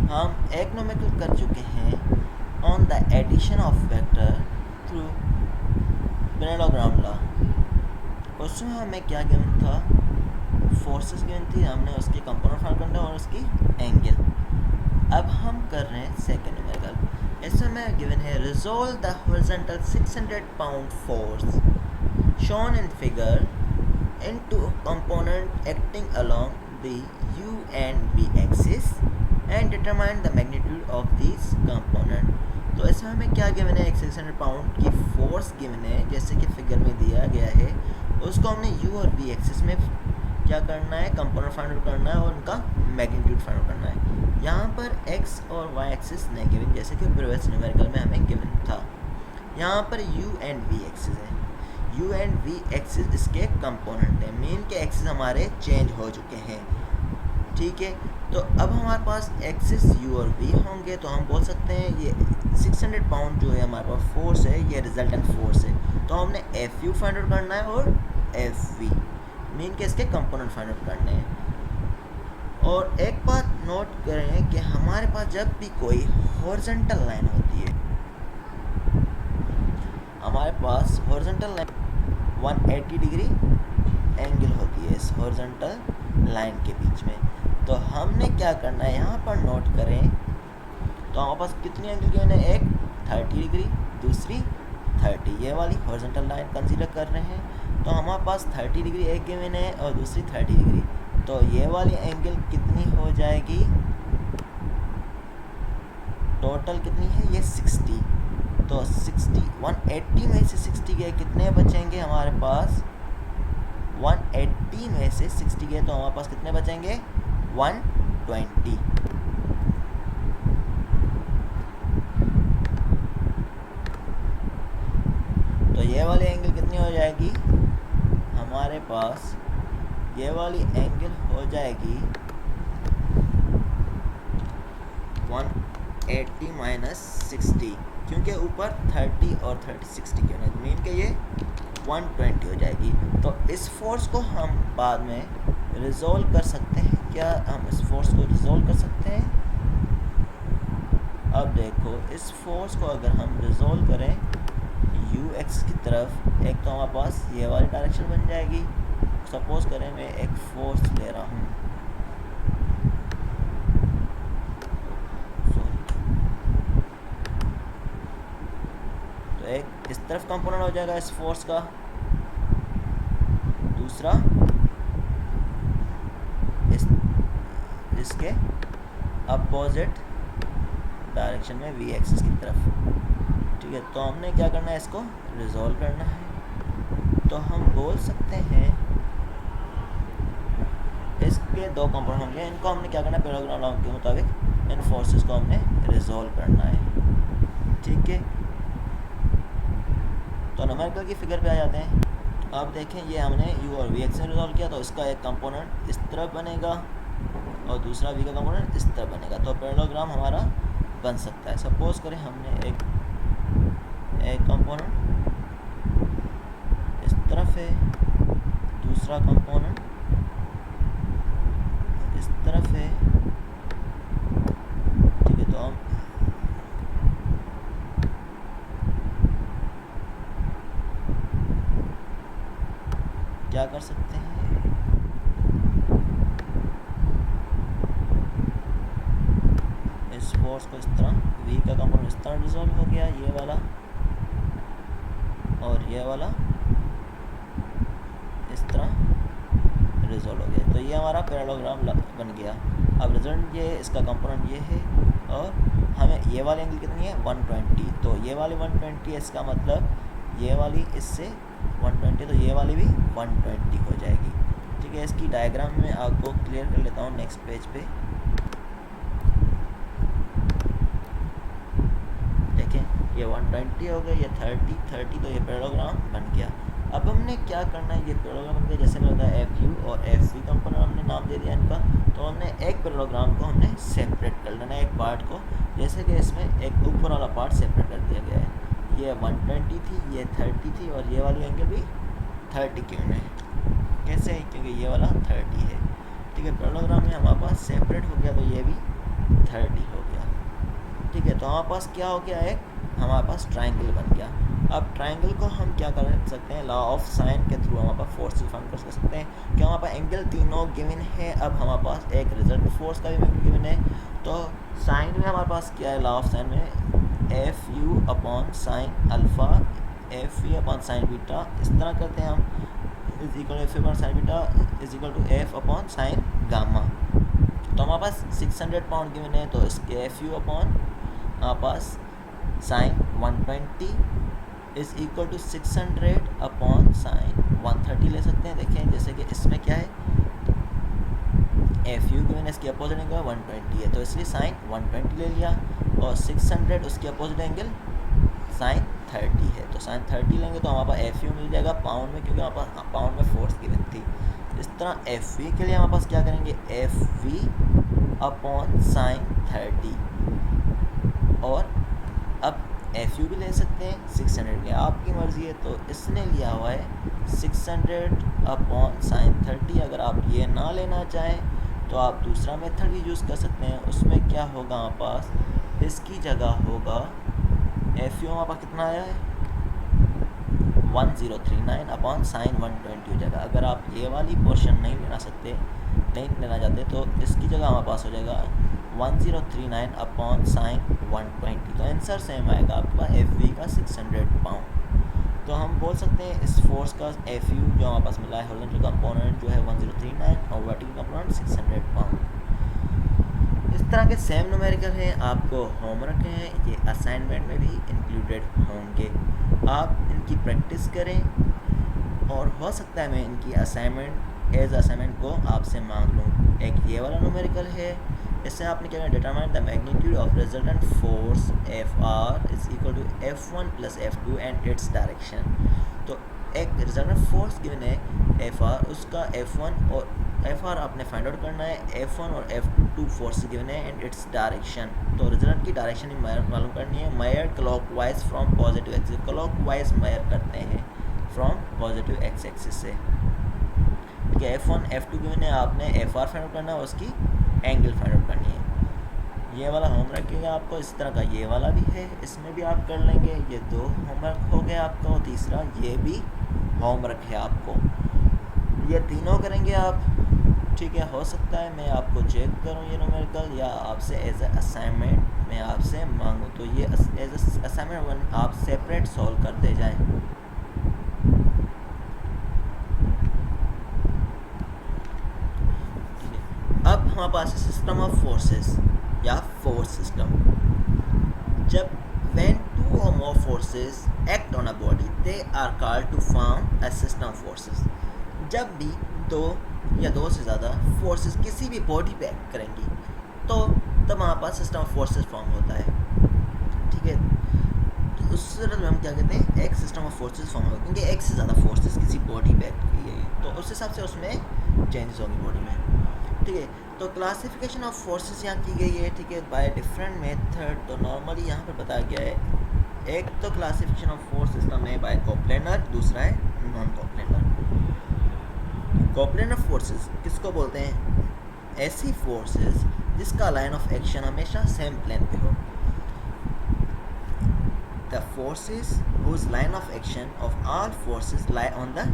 हम एक न्यूमेरिकल कर चुके हैं on the addition of vector through parallelogram law. उसमें हमें क्या गिवन था, फोर्सेस गिवन थी, हमने उसके कंपोनेंट फाइंड करना और उसकी एंगल। अब हम कर रहे हैं सेकेंड न्यूमेरिकल। इसमें हमें गिवन है resolve the horizontal 600 pound force shown in figure into component acting along the u and v axis and determine the magnitude of these component। तो इसमें हमें क्या गिवन है, 600 पाउंड की फोर्स गिवन है जैसे कि फिगर में दिया गया है। उसको हमने u और v एक्सिस में क्या करना है, कंपोनेंट फाइंड आउट करना है और उनका मैग्नीट्यूड फाइंड आउट करना है। यहाँ पर x और y एक्सिस नहीं गिवन जैसे कि प्रीवियस न्यूमेरिकल में हमें गिवन था। यहाँ पर u एंड v एक्सिस है, u एंड v एक्सिस इसके कंपोनेंट हैं। मेन के एक्सिस हमारे चेंज हो चुके हैं, ठीक है। तो अब हमारे पास एक्सिस u और v होंगे तो हम बोल सकते हैं ये 600 पाउंड जो है हमारे पास फोर्स है, ये रिजल्टेंट फोर्स है। तो हमने fu फाइंड आउट करना है और fv मेन के इसके कंपोनेंट फाइंड आउट करने हैं। और एक बात नोट करें कि हमारे पास जब भी कोई हॉरिजॉन्टल लाइन होती है, हमारे पास हॉरिजॉन्टल लाइन 180 डिग्री एंगल होती है इस हॉरिजॉन्टल लाइन के बीच में। तो हमने क्या करना है, यहाँ पर नोट करें तो हमारे पास कितनी एंगल गिवन है, एक 30 डिग्री, दूसरी 30, ये वाली हॉरिजॉन्टल लाइन कंसीडर कर रहे हैं। तो हमारे पास 30 डिग्री एक गिवन है और दूसरी 30 डिग्री, तो ये वाली एंगल कितनी हो जाएगी, टोटल कितनी है ये 60। तो 60 180 में से 60 गए, कितने बचेंगे हमारे पास, 180 में से 60 गए तो हमारे पास कितने बचेंगे, 120। तो ये वाली एंगल कितनी हो जाएगी हमारे पास, ये वाली एंगल हो जाएगी 180 माइनस 60, क्योंकि ऊपर 30 और 30 60 के नहीं, मीन के ये 120 हो जाएगी। तो इस फोर्स को हम बाद में रिजोल्व कर सकते हैं। क्या हम इस फोर्स को रिजोल्व कर सकते हैं? अब देखो, इस फोर्स को अगर हम रिजोल्व करें यू एक्स की तरफ, एक तो हमारे पास ये वाली डायरेक्शन बन जाएगी। सपोज करें मैं एक फोर्स ले रहा हूँ, एक इस तरफ कंपोनेंट हो जाएगा इस फोर्स का, दूसरा इसके अपोजिट डायरेक्शन में v एक्सिस की तरफ, ठीक है। तो हमने क्या करना है, इसको रिजोल्व करना है। तो हम बोल सकते हैं इसके दो कंपोनेंट होंगे, इनको हमने क्या करना है, पैरेललोग्राम लॉ के मुताबिक इन फोर्सेस को हमने रिजोल्व करना है, ठीक है। तो न्यूमेरिकल की फिगर पे आ जाते हैं। अब देखें, ये हमने u और v एक्सिस रिजॉल्व किया, तो इसका एक कंपोनेंट इस तरफ बनेगा और दूसरा v का कंपोनेंट इस तरफ बनेगा। तो पैरेललोग्राम हमारा बन सकता है। सपोज करें हमने एक कंपोनेंट इस तरफ है, दूसरा कंपोनेंट इस तरफ है, ठीक है। तो हम क्या कर सकते हैं, इस फोर्स को इस तरह, v का कंपोनेंट इस तरह रिजॉल्व हो गया, ये वाला और ये वाला इस तरह रिजॉल्व हो गया। तो ये हमारा पैरेललोग्राम बन गया। अब रिजल्ट ये, इसका कंपोनेंट ये है और हमें ये वाली एंगल कितनी है, 120। तो ये वाली 120 है, इसका मतलब ये वाली इससे 120, तो ये वाली भी 120 हो जाएगी, ठीक है। इसकी डायग्राम में आपको क्लियर कर लेता हूँ नेक्स्ट पेज पे। देखें, ये 120 हो गया, ये 30, तो ये पैरेललोग्राम बन गया। अब हमने क्या करना है, ये पैरेललोग्राम बन गया, जैसे मैंने बताया FU और FV कंपोनेंट हमने नाम दे दिया इनका। तो हमने एक पैरेललोग्राम को हमने सेपरेट कर लेना है, एक पार्ट को, जैसे कि इसमें एक ऊपर वाला पार्ट सेपरेट कर दिया गया है। ये 120 थी, ये 30 थी और ये वाली एंगल भी 30 क्यों है, कैसे है, क्योंकि ये वाला 30 है, ठीक है। पैरेललोग्राम में हमारे पास सेपरेट हो गया, तो ये भी 30 हो तो हमारे पास क्या हो गया, एक हमारे पास ट्रायंगल बन गया। अब ट्रायंगल को हम क्या कर सकते हैं, लॉ ऑफ साइन के थ्रू हमारे पास फोर्स फाइंड कर सकते हैं कि हमारे पास एंगल तीनों गिवन है। अब हमारे पास एक रिजल्ट फोर्स का भी गिवन है, तो साइन में हमारे पास क्या है, लॉ ऑफ साइन में F U upon sine alpha F V upon sine beta, इस तरह करते हैं हम, is equal F upon sine beta is equal to F upon sine gamma. तो हमारे पास 600 पाउंड गिवन है, तो इसके एफ यू अपॉन हमारे पास sine 120 is equal to 600 upon sine 130 ले सकते हैं। देखें जैसे कि इसमें क्या है, एफ यू गिवन है, इसकी अपोजिट एंगल 120 है, तो इसलिए साइन 120 ले लिया, और 600 उसके अपोजिट एंगल साइन 30 है, तो साइन 30 लेंगे तो हमारे पास एफ यू मिल जाएगा पाउंड में, क्योंकि हमारे पास पाउंड में फोर्स गिवन थी। इस तरह एफ वी के लिए हमारे पास क्या करेंगे, एफ वी अपॉन साइन 30, और अब एफ यू भी ले सकते हैं 600 के, आपकी मर्ज़ी है। तो इसने लिया हुआ है 600 अपॉन साइन 30। अगर आप ये ना लेना चाहें तो आप दूसरा मेथड भी यूज़ कर सकते हैं। उसमें क्या होगा, हमारे पास इसकी जगह होगा एफ यू हमारे पास कितना आया है 1039 अपॉन साइन 120 हो जाएगा। अगर आप ये वाली पोर्शन नहीं लेना चाहते तो इसकी जगह हमारे पास हो जाएगा 1039 अपॉन साइन 120। तो आंसर सेम आएगा आपका एफ वी का 600 पाउंड। तो हम बोल सकते हैं इस फोर्स का एफ यू जो हमारे पास मिला है, हॉरिजॉन्टल कंपोनेंट जो है 1039 और वर्टिकल कंपोनेंट 600 पाउंड। इस तरह के सेम न्यूमेरिकल हैं, आपको होमवर्क हैं, ये असाइनमेंट में भी इंक्लूडेड होंगे। आप इनकी प्रैक्टिस करें, और हो सकता है मैं इनकी असाइनमेंट को आपसे मांग लूँ। एक ये वाला न्यूमेरिकल है, इससे आपने क्या determine the magnitude of resultant force F R is equal to F one plus F two and its direction. तो एक रिजल्टेंट फोर्स गिवन है एफ आर, उसका एफ वन और एफ आर आपने फाइंड आउट करना है, एफ वन और F two force given है एंड इट्स डायरेक्शन। तो रिजल्ट की डायरेक्शन मालूम करनी है। Measure clockwise from positive axis, clockwise measure करते हैं फ्रॉम पॉजिटिव एक्स एक्सिस से। ठीक है, F one F two given है, आपने एफ आर फाइंड आउट करना है, उसकी एंगल फाइंड आउट करनी है। ये वाला होमवर्क रखिएगा आपको। इस तरह का ये वाला भी है, इसमें भी आप कर लेंगे। ये 2 होमवर्क हो गया आपका, और तीसरा ये भी होमवर्क है आपको। ये तीनों करेंगे आप। ठीक है, हो सकता है मैं आपको चेक करूं ये न्यूमेरिकल, या आपसे एज ए असाइनमेंट मैं आपसे मांगूं, तो ये एज ए असाइनमेंट आप सेपरेट सॉल्व करते जाएं। अब हमारे पास सिस्टम ऑफ फोर्सेस या फोर्स सिस्टम। जब when two or more forces act on a body they are called to form a system of forces। जब भी 2 या 2 से ज़्यादा फोर्सेस किसी भी बॉडी पे एक्ट करेंगी तो तब हमारे पास सिस्टम ऑफ फोर्सेस फॉर्म होता है। ठीक है, तो उस सूरत में हम क्या कहते हैं, एक सिस्टम ऑफ फोर्सेस फॉर्म होगा, क्योंकि एक से ज़्यादा फोर्सेस किसी बॉडी पे एक्ट की गई तो उस हिसाब से उसमें चेंजेस होंगी बॉडी में। ठीक है, तो क्लासिफिकेशन ऑफ फोर्सेस यहाँ की गई है। ठीक है, बाय डिफरेंट मेथड। तो नॉर्मली यहाँ पर बताया गया है, एक तो क्लासिफिकेशन ऑफ फोर्स सिस्टम है बाय कोप्लेनर, दूसरा है नॉन कोप्लेनर। कोप्लेनर फोर्सेस किसको बोलते हैं, ऐसी फोर्सेस जिसका लाइन ऑफ एक्शन हमेशा सेम प्लेन पे हो। The forces whose line of action of all forces lie on the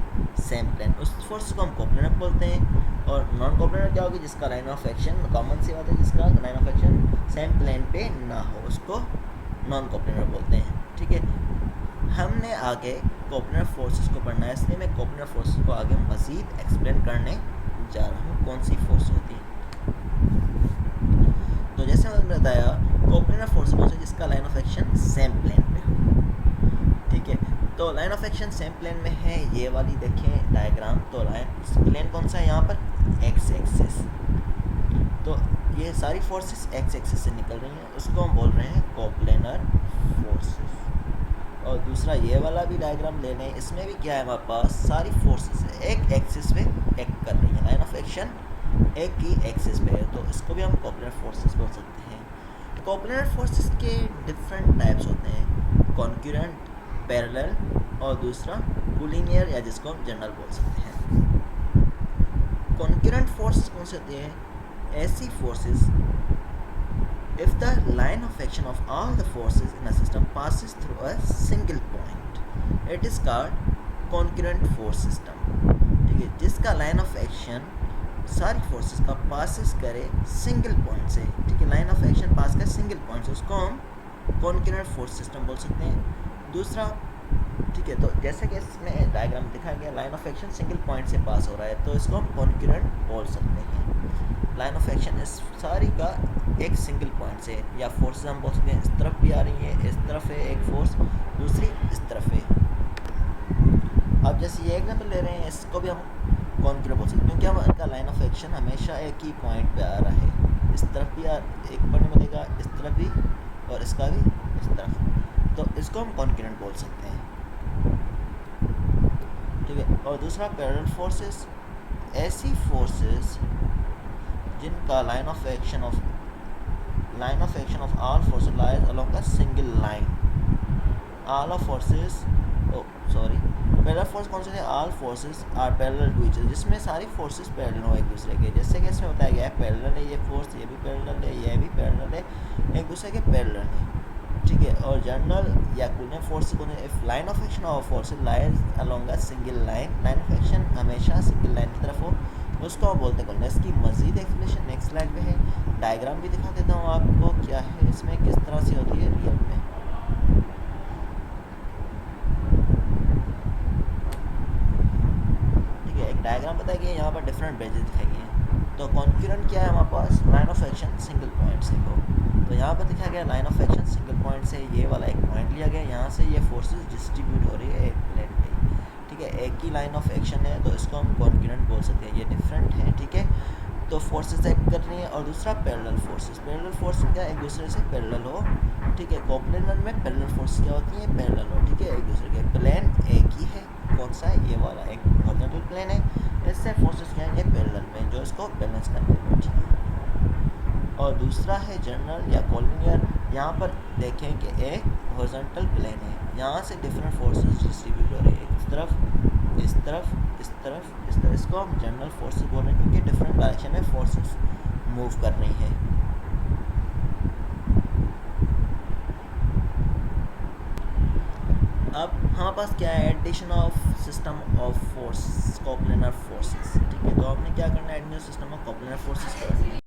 same plane, उस फोर्स को हम कोप्लेनर बोलते हैं। और नॉन कोप्लेनर क्या होगी, जिसका लाइन ऑफ एक्शन कॉमन सी बात है, जिसका line of action same plane पे ना हो, उसको नॉन कोप्लेनर बोलते हैं। ठीक है, हमने आगे कोप्लेनर फोर्सेस को पढ़ना है, इसलिए मैं कोप्लेनर फोर्सेस को आगे मज़ीद एक्सप्लेन करने जा रहा हूँ कौन सी फोर्स होती है। तो जैसे मैंने बताया, कोप्लेनर फोर्स कौन सा, जिसका line of action same plane पे हो। ठीक है, तो line of action same plane में है, ये वाली देखें डायग्राम। तो लाइन प्लेन कौन सा है यहाँ पर, एक्स एक्सिस। तो ये सारी फोर्सेस एक्स एक्सिस से निकल रही हैं, उसको हम बोल रहे हैं कोप्लेनर फोर्सेस। और दूसरा ये वाला भी डायग्राम ले लें, इसमें भी क्या है, हमारे पास सारी फोर्सेस एक एक्सिस पे एक्ट कर रही हैं, लाइन ऑफ एक्शन एक ही एक्सिस पे है, तो इसको भी हम कोप्लेनर फोर्सेस बोल सकते हैं। कोप्लेनर फोर्सेस के डिफरेंट टाइप्स होते हैं, कॉन्क्यूरेंट, पैरेलल, और दूसरा कोलिनियर, या जिसको हम जनरल बोल सकते हैं। कॉन्क्यूरेंट फोर्सेस कौन से होते हैं, ऐसी forces if the the line of action of all the forces in a system passes through a single point, it is called concurrent force system। ठीक है, जिसका लाइन ऑफ एक्शन सारी फोर्सेस का पासिस करे सिंगल पॉइंट से। ठीक है, line of action पास करे सिंगल पॉइंट से, उसको हम कॉन्करेंट फोर्स सिस्टम बोल सकते हैं। दूसरा, ठीक है, तो जैसे कि इसमें डायग्राम दिखाया गया, line of action single point से पास हो रहा है, तो इसको हम कॉन्करेंट बोल सकते हैं। लाइन ऑफ एक्शन इस सारी का एक सिंगल पॉइंट से, या फोर्सेस हम बोल सकते हैं इस तरफ भी आ रही है, इस तरफ है एक फोर्स, दूसरी इस तरफ है। अब जैसे ये एग्जाम्पल ले रहे हैं, इसको भी हम कॉन्करेंट बोल सकते हैं, क्योंकि हम इनका लाइन ऑफ एक्शन हमेशा एक ही पॉइंट पे आ रहा है। इस तरफ भी एक पॉइंट मिलेगा, इस तरफ भी, और इसका भी इस तरफ, तो इसको हम कॉन्करेंट बोल सकते हैं। ठीक है, और दूसरा पैरेलल फोर्सेस, ऐसी फोर्सेस जिनका line of action of all forces lies along a single line. All of forces, parallel force कौन से थे? All forces are parallel to each other, जिसमें सारी फोर्सेस पैरेलल हो एक दूसरे के। जैसे कि इसमें बताया गया है पैरेलल है ये फोर्स, ये भी पैरेलल है, ये भी पैरेलल है, एक दूसरे के पैरेलल है। ठीक है, और जनरल या कोऑर्डिनेट फोर्स को if line of action of forces lies along a single line, line of action हमेशा सिंगल लाइन की तरफ हो, उसको आप बोलते हैं कोऑर्डिनेट। इसकी मजीद एक्सप्लेनेशन नेक्स्ट स्लाइड में है। डायग्राम भी दिखा देता हूँ आपको क्या है इसमें, किस तरह से होती है रियल में। ठीक है, एक डायग्राम बताया गया है, यहाँ पर डिफरेंट ब्रांचेस दिखाई गए हैं। तो कॉन्करेंट क्या है हमारे पास? Line of action single point से हो। तो यहाँ पर दिखाया गया line of action single point से, ये वाला एक पॉइंट लिया गया, यहाँ से ये फोर्सेस डिस्ट्रीब्यूट हो रही है एक प्लेन पे। ठीक है, एक ही लाइन ऑफ एक्शन है, तो इसको हम कॉन्करेंट बोल सकते हैं। ये डिफरेंट है, ठीक है, तो फोर्सेस एक्ट कर रही हैं। और दूसरा पैरेलल फोर्सेस, पैरेलल फोर्स क्या एक दूसरे से पैरेलल हो। ठीक है, कोप्लेनर में पैरेलल फोर्स क्या होती है? पैरेलल हो। ठीक है, एक दूसरे के, प्लेन एक ही है, कौन सा है? ये वाला एक हॉरिजॉन्टल प्लेन है, इससे फोर्सेस क्या है? ये पैरेलल में, जो इसको बैलेंस करते हैं। ठीक है, और दूसरा है जनरल या कोलिनियर। यहाँ पर देखें कि एक हॉरिजॉन्टल प्लेन है, यहाँ से डिफरेंट फोर्सेस डिस्ट्रीब्यूट हो रहे हैं, इस तरफ, इस तरफ, इस तरफ, इस तरफ। इसको हम जनरल फोर्सेस बोल रहे हैं, क्योंकि डिफरेंट डायरेक्शन में फोर्सेस मूव कर रही हैं। अब हमारे पास क्या है? Addition of system of force, coplanar forces. ठीक है, तो आपने क्या करना है? Addition system of coplanar forces करना है।